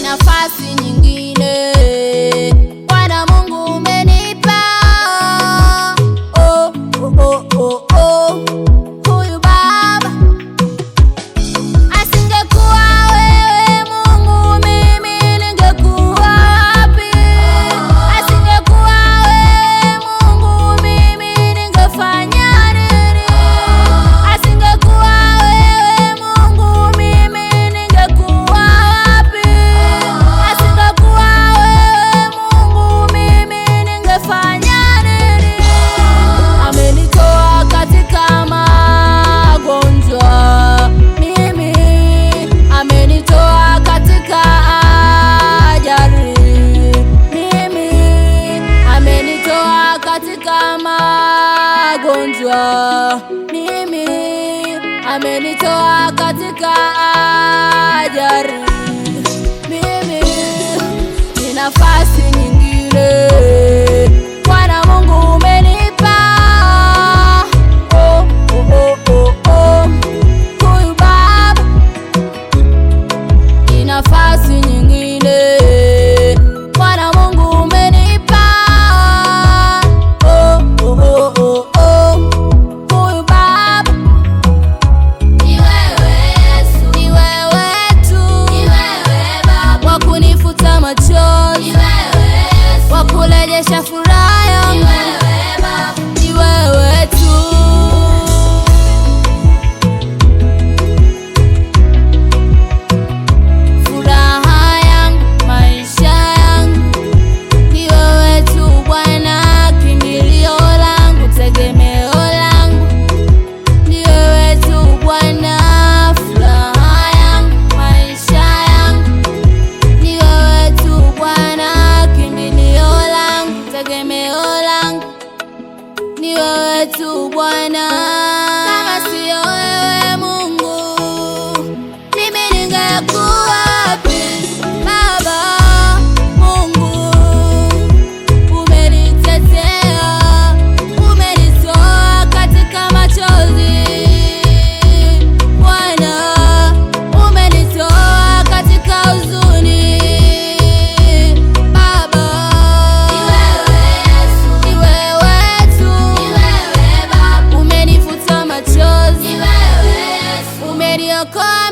Nafasi nyingine Bwana Mungu umenipa, oh, oh, oh, oh, oh. Huyu Baba, asingekuwa wewe Mungu, mimi ningekuwa wapi? Asingekuwa wewe Mungu, mimi ningefanya nini? Asingekuwa wewe Mungu, mimi ningekuwa wapi? Asingekuwa wewe Mungu, mimi ningefanya nini? Amenitoa katika magonjwa, mimi amenitoa katika ajali, mimi amenitoa katika magonjwa, mimi amenitoa katika ajali, mimi ni nafasi nyingine Bwana Mungu umenipa, oh, oh, oh, oh, oh. Huyu Baba, ni nafasi nyingine Bwana Mungu umenipa, oh, oh, oh, oh, oh. Huyu Baba, ni wewe Yesu, ni wewe tu, ni wewe Baba, wa kunifuta machozi, ni wewe Yesu, wa kurejesha furaha yangu, ni wewe Baba, ni wewe tu. Furaha yangu, maisha yangu, ni wewe tu Bwana, kimbilio langu, tegemeo langu, ni wewe tu Bwana. Furaha yangu, maisha yangu, ni wewe tu Bwana, kimbilio langu, tegemeo langu, ni wewe tu Bwana. Kama sio wewe Mungu, mimi ningekuwa wapi? Baba Mungu, umenitetea, umenitoa katika machozi. Bwana, umenitoa katika huzuni. Baba, ni wewe Yesu, ni wewe tu, ni wewe Baba, umenifuta machozi, ni wewe Yesu, umeniokoa